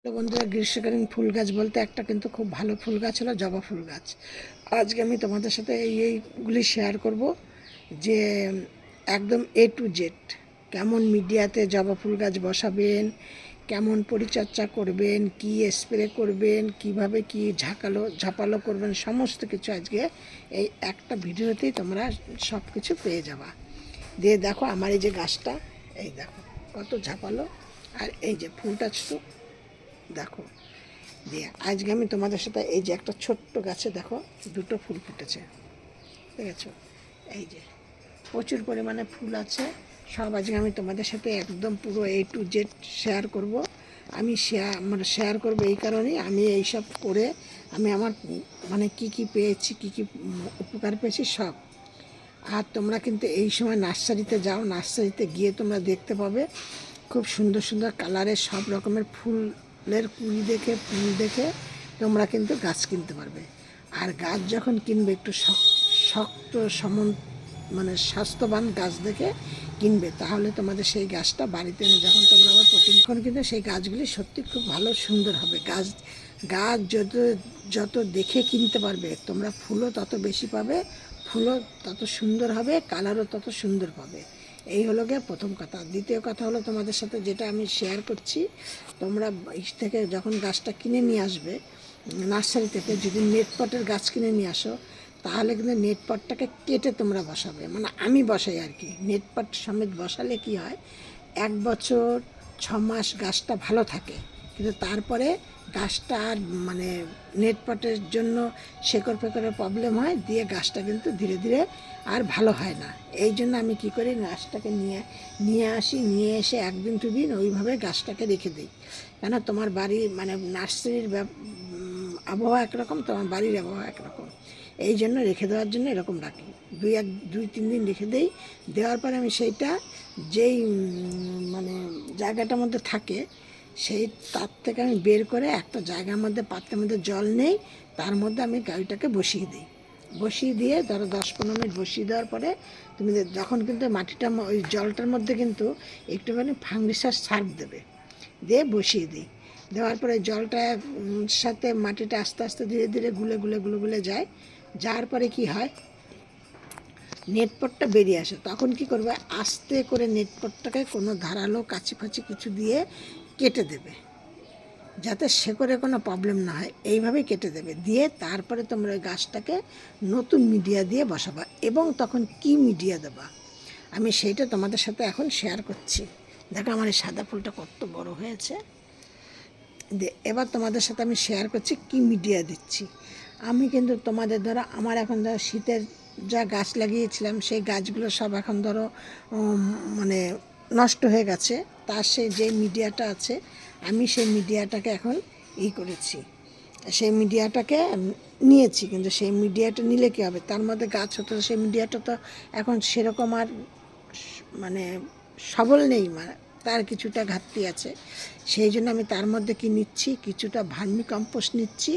তো বন্ধুরা, গ্রীষ্মকালীন ফুল গাছ বলতে একটা কিন্তু খুব ভালো ফুল গাছ হলো জবা ফুল গাছ। আজকে আমি তোমাদের সাথে এইগুলি শেয়ার করব যে একদম A to Z কেমন মিডিয়াতে জবা ফুল গাছ বসাবেন, কেমন পরিচর্যা করবেন, কি স্প্রে করবেন, কিভাবে কি ঝাপালো করবেন, সমস্ত কিছু আজকে এই একটা ভিডিওতেই তোমরা সব কিছু পেয়ে যাবা। দিয়ে দেখো আমার এই যে গাছটা, এই দেখো কত ঝাপালো, আর এই যে ফুলটা তো দেখো। দিয়ে আজকে আমি তোমাদের সাথে এই যে একটা ছোট্ট গাছে দেখো দুটো ফুল ফুটেছে, দেখেছো? এই যে প্রচুর পরিমাণে ফুল আছে। সব আজকে আমি তোমাদের সাথে একদম পুরো A to Z শেয়ার করব। আমি শেয়ার করব এই কারণেই, আমি এইসব করে আমি আমার মানে কি পেয়েছি, কি উপকার পেয়েছি সব। আর তোমরা কিন্তু এই সময় নার্সারিতে যাও, নার্সারিতে গিয়ে তোমরা দেখতে পাবে খুব সুন্দর সুন্দর কালারের সব রকমের ফুলের কুড়ি দেখে, ফুল দেখে তোমরা কিন্তু গাছ কিনতে পারবে। আর গাছ যখন কিনবে একটু শক্ত মানে স্বাস্থ্যবান গাছ দেখে কিনবে, তাহলে তোমাদের সেই গাছটা বাড়িতে এনে যখন তোমরা আবার প্রতিক্ষণ কিন্তু সেই গাছগুলি সত্যি খুব ভালো সুন্দর হবে। গাছ গাছ যত দেখে কিনতে পারবে তোমরা, ফুলও তত বেশি পাবে, ফুলও তত সুন্দর হবে, কালারও তত সুন্দর পাবে। এই হলো গিয়ে প্রথম কথা। দ্বিতীয় কথা হলো তোমাদের সাথে যেটা আমি শেয়ার করছি, তোমরা থেকে যখন গাছটা কিনে নিয়ে আসবে নার্সারি থেকে, যদি নেট পটের গাছ কিনে নিয়ে আসো, তাহলে কিন্তু নেট পটটাকে কেটে তোমরা বসাবে, মানে আমি বসাই আর কি। নেট পট সমেত বসালে কি হয়, 1 বছর 6 মাস গাছটা ভালো থাকে, কিন্তু তারপরে গাছটা আর মানে নেট পটের জন্য শেকড় ফেকড়ের প্রবলেম হয়, দিয়ে গাছটা কিন্তু ধীরে ধীরে আর ভালো হয় না। এই জন্য আমি কি করি, গাছটাকে নিয়ে আসি, নিয়ে এসে 1 দিন 2 দিন ওইভাবে গাছটাকে রেখে দিই। কেন, তোমার বাড়ি মানে নার্সারির আবহাওয়া একরকম, তোমার বাড়ির আবহাওয়া একরকম। এই জন্য রেখে দেওয়ার জন্য এরকম রাখি। 2-3 দিন রেখে দেই। দেওয়ার পরে আমি সেইটা যেই মানে জায়গাটার মধ্যে থাকে, সেই তার থেকে আমি বের করে একটা জায়গার মধ্যে, পাত্রের মধ্যে জল নেই, তার মধ্যে আমি গাড়িটাকে বসিয়ে দিই। বসিয়ে দিয়ে ধরো 10-15 মিনিট বসিয়ে দেওয়ার পরে তুমি যখন কিন্তু মাটিটা ওই জলটার মধ্যে কিন্তু একটুখানি ফাঙ্গিসাইড সার্ফ দেবে, দিয়ে বসিয়ে দিই। দেওয়ার পরে জলটা সাথে মাটিটা আস্তে আস্তে ধীরে ধীরে গুলে যায়। যাওয়ার পরে কি হয়, নেটপটটা বেরিয়ে আসে। তখন কি করবে, আস্তে করে নেটপটটাকে কোনো ধারালো কাঁচি ফাঁচি কিছু দিয়ে কেটে দেবে, যাতে শেকড়ে কোনো প্রবলেম না হয়। এইভাবেই কেটে দেবে, দিয়ে তারপরে তোমরা ওই গাছটাকে নতুন মিডিয়া দিয়ে বসাবা। এবং তখন কি মিডিয়া দেবা আমি সেইটা তোমাদের সাথে এখন শেয়ার করছি। দেখো আমার এই সাদা ফুলটা কত বড় হয়েছে। এবার তোমাদের সাথে আমি শেয়ার করছি কি মিডিয়া দিচ্ছি। আমি কিন্তু তোমাদের ধরো, আমার এখন ধরো শীতের যা গাছ লাগিয়েছিলাম সেই গাছগুলো সব এখন ধরো মানে নষ্ট হয়ে গেছে। তার যে মিডিয়াটা আছে, আমি সেই মিডিয়াটাকে এখন করেছি, সেই মিডিয়াটাকে নিয়েছি। কিন্তু সেই মিডিয়াটা নিলে কী হবে, তার মধ্যে গাছ হতো, সেই মিডিয়াটা তো এখন সেরকম আর মানে সবল নেই, মানে তার কিছুটা ঘাটতি আছে। সেই জন্য আমি তার মধ্যে কি নিচ্ছি, কিছুটা ভার্মি কম্পোস্ট নিচ্ছি,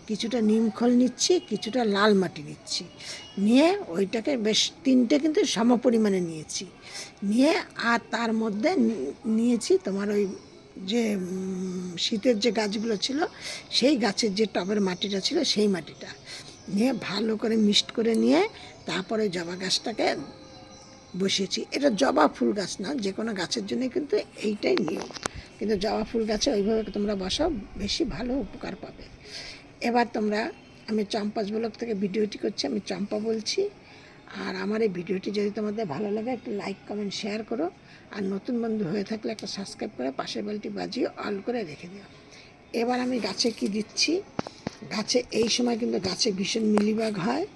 কিছুটা নিমখোল নিচ্ছি, কিছুটা লাল মাটি নিচ্ছি। নিয়ে ওইটাকে বেশ 3টে কিন্তু সম পরিমাণে নিয়েছি। নিয়ে আর তার মধ্যে নিয়েছি তোমার ওই যে শীতের যে গাছগুলো ছিল, সেই গাছের যে টবের মাটিটা ছিল সেই মাটিটা নিয়ে ভালো করে মিক্সড করে নিয়ে তারপরে জবা গাছটাকে বসিয়েছি। এটা জবা ফুল গাছ না, যে কোনো গাছের জন্য কিন্তু এইটাই নিয়ম, কিন্তু জবা ফুল গাছে ওইভাবে তোমরা বসাও, বেশি ভালো উপকার পাবে। এবার তোমরা, আমি চম্পাস ব্লগ থেকে ভিডিওটি করছি, আমি চম্পা বলছি। আর আমার এই ভিডিওটি যদি তোমাদের ভালো লাগে, একটু লাইক কমেন্ট শেয়ার করো। আর নতুন বন্ধু হয়ে থাকলে একটা সাবস্ক্রাইব করে পাশের বেলটি বাজিয়ে অল করে রেখে দিও। এবার আমি গাছে কি দিচ্ছি, গাছে এই সময় কিন্তু গাছে ভীষণ মিলিবাগ হয়।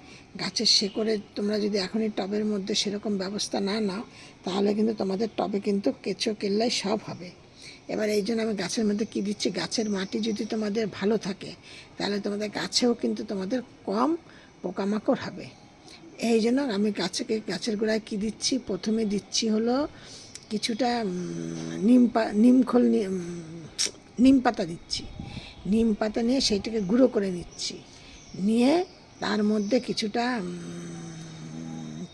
গাছের শেকড়ে তোমরা যদি এখনই টবের মধ্যে সেরকম ব্যবস্থা না নাও, তাহলে কিন্তু তোমাদের টবে কিন্তু কেঁচো কেল্লাই সব হবে। এবার এই জন্য আমি গাছের মধ্যে কী দিচ্ছি, গাছের মাটি যদি তোমাদের ভালো থাকে, তাহলে তোমাদের গাছেও কিন্তু তোমাদের কম পোকামাকড় হবে। এই জন্য আমি গাছের গোড়ায় কী দিচ্ছি, প্রথমে দিচ্ছি হলো কিছুটা নিম পাতা দিচ্ছি। নিম পাতা নিয়ে সেইটাকে গুঁড়ো করে নিচ্ছি। নিয়ে তার মধ্যে কিছুটা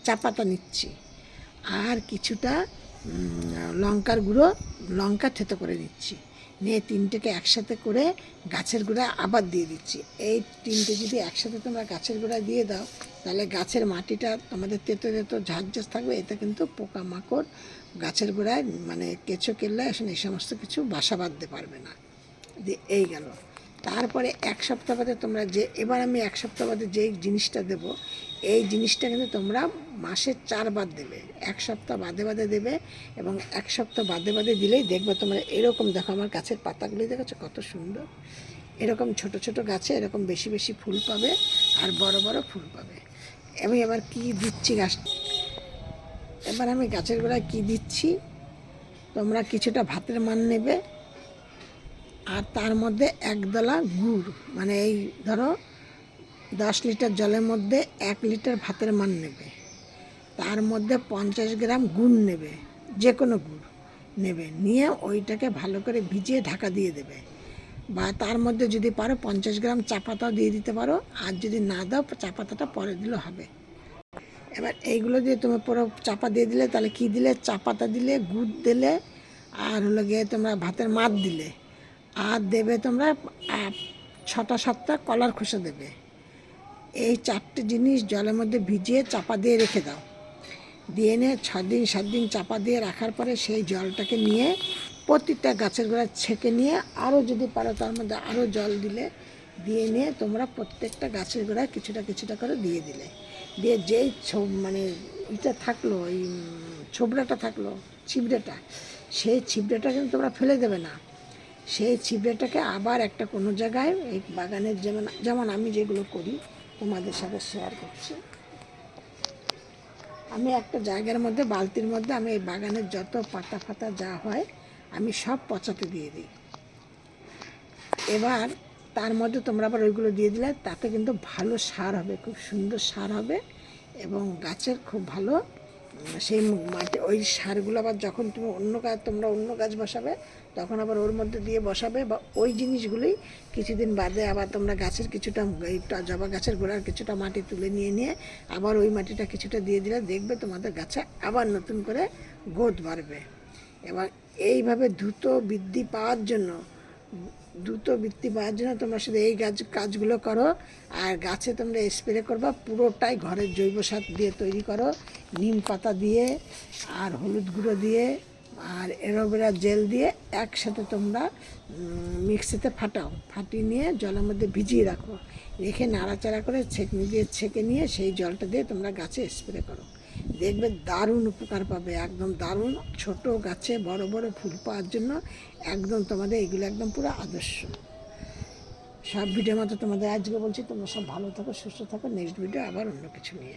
চা পাতা নিচ্ছি, আর কিছুটা লঙ্কার গুঁড়ো, লঙ্কা থেতো করে নিচ্ছি। নিয়ে তিনটেকে একসাথে করে গাছের গোড়ায় আবার দিয়ে দিচ্ছি। এই তিনটে যদি একসাথে তোমরা গাছের গোড়ায় দিয়ে দাও, তাহলে গাছের মাটিটা তোমাদের তেতো তেতো ঝাঁঝ থাকবে। এতে কিন্তু পোকামাকড় গাছের গোড়ায় মানে কেঁচো কেল্লা এই সমস্ত কিছু বাসা বাঁধতে পারবে না। দিয়ে এই গেল। তারপরে এক সপ্তাহ বাদে তোমরা এবার আমি এক সপ্তাহ বাদে যেই জিনিসটা দেবো, এই জিনিসটা কিন্তু তোমরা মাসে 4 বার দেবে। এক সপ্তাহ বাদে বাদে দেবে, এবং এক সপ্তাহ বাদে বাদে দিলেই দেখবে তোমরা এরকম, দেখো আমার গাছের পাতাগুলি দেখেছো কত সুন্দর, এরকম ছোট ছোট গাছে এরকম বেশি বেশি ফুল পাবে আর বড় বড় ফুল পাবে। আমি এবার কি দিচ্ছি এবার আমি গাছের গোড়ায় কি দিচ্ছি, তোমরা কিছুটা ভাতের মান নেবে, আর তার মধ্যে একদলা গুড়, মানে এই ধরো 10 লিটার জলের মধ্যে 1 লিটার ভাতের মান নেবে, তার মধ্যে 50 গ্রাম গুড় নেবে, যে কোনো গুড় নেবে, নিয়ে ওইটাকে ভালো করে ভিজিয়ে ঢাকা দিয়ে দেবে। বা তার মধ্যে যদি পারো 50 গ্রাম চা পাতাও দিয়ে দিতে পারো, আর যদি না দাও চা পাতাটা পরে দিলেও হবে। এবার এইগুলো দিয়ে তুমি পুরো চাপা দিয়ে দিলে, তাহলে কি দিলে, চা পাতা দিলে, গুড় দিলে, আর হলো গিয়ে তোমরা ভাতের মাত দিলে, আর দেবে তোমরা 6-7টা কলার খোসা দেবে। এই 4টে জিনিস জলের মধ্যে ভিজিয়ে চাপা দিয়ে রেখে দাও। দিয়ে নিয়ে 6-7 দিন চাপা দিয়ে রাখার পরে সেই জলটাকে নিয়ে প্রতিটা গাছের গোড়ায় ছেঁকে নিয়ে, আরও যদি পারো তার মধ্যে আরও জল দিলে, দিয়ে নিয়ে তোমরা প্রত্যেকটা গাছের গোড়ায় কিছুটা কিছুটা করে দিয়ে দিলে। দিয়ে যেই মানে এটা থাকলো, এই ছোবড়াটা থাকলো, ছিবড়েটা, সেই ছিবড়েটা কিন্তু তোমরা ফেলে দেবে না। সেই ছিবড়েটাকে আবার একটা কোনো জায়গায়, এই বাগানের যেমন আমি যেগুলো করি তোমাদের সাথে শেয়ার করছি, আমি একটা জায়গার মধ্যে বালতির মধ্যে আমি এই বাগানের যত পাতা ফাতা যা হয় আমি সব পচাতে দিয়ে দিই। এবার তার মধ্যে তোমরা আবার ওইগুলো দিয়ে দিলে, তাতে কিন্তু ভালো সার হবে, খুব সুন্দর সার হবে, এবং গাছের খুব ভালো সেই মাটি, ওই সারগুলো আবার যখন তুমি তোমরা অন্য গাছ বসাবে, তখন আবার ওর মধ্যে দিয়ে বসাবে, বা ওই জিনিসগুলি কিছুদিন বাদে আবার তোমরা গাছের কিছুটা, এই জবা গাছের গোড়ার কিছুটা মাটি তুলে নিয়ে আবার ওই মাটিটা কিছুটা দিয়ে দিলে দেখবে তোমাদের গাছে আবার নতুন করে গ্রোথ বাড়বে। এবং এইভাবে দ্রুত বৃদ্ধি পাওয়ার জন্য তোমরা শুধু এই কাজগুলো করো। আর গাছে তোমরা স্প্রে করবা, পুরোটাই ঘরের জৈব সার দিয়ে তৈরি করো, নিম পাতা দিয়ে আর হলুদ গুঁড়ো দিয়ে আর অ্যালোভেরা জেল দিয়ে একসাথে তোমরা মিক্সিতে ফাটিয়ে নিয়ে জলের মধ্যে ভিজিয়ে রাখো, রেখে নাড়াচাড়া করে ছেঁকনি দিয়ে ছেঁকে নিয়ে সেই জলটা দিয়ে তোমরা গাছে স্প্রে করো। দেখবে দারুণ উপকার পাবে, একদম দারুণ। ছোট গাছে বড় বড় ফুল পাওয়ার জন্য একদম তোমাদের এগুলো একদম পুরো আদর্শ। সব ভিডিওর মতো তোমাদের আজকে বলছি, তোমরা সব ভালো থাকো, সুস্থ থাকো। নেক্সট ভিডিও আবার অন্য কিছু নিয়ে।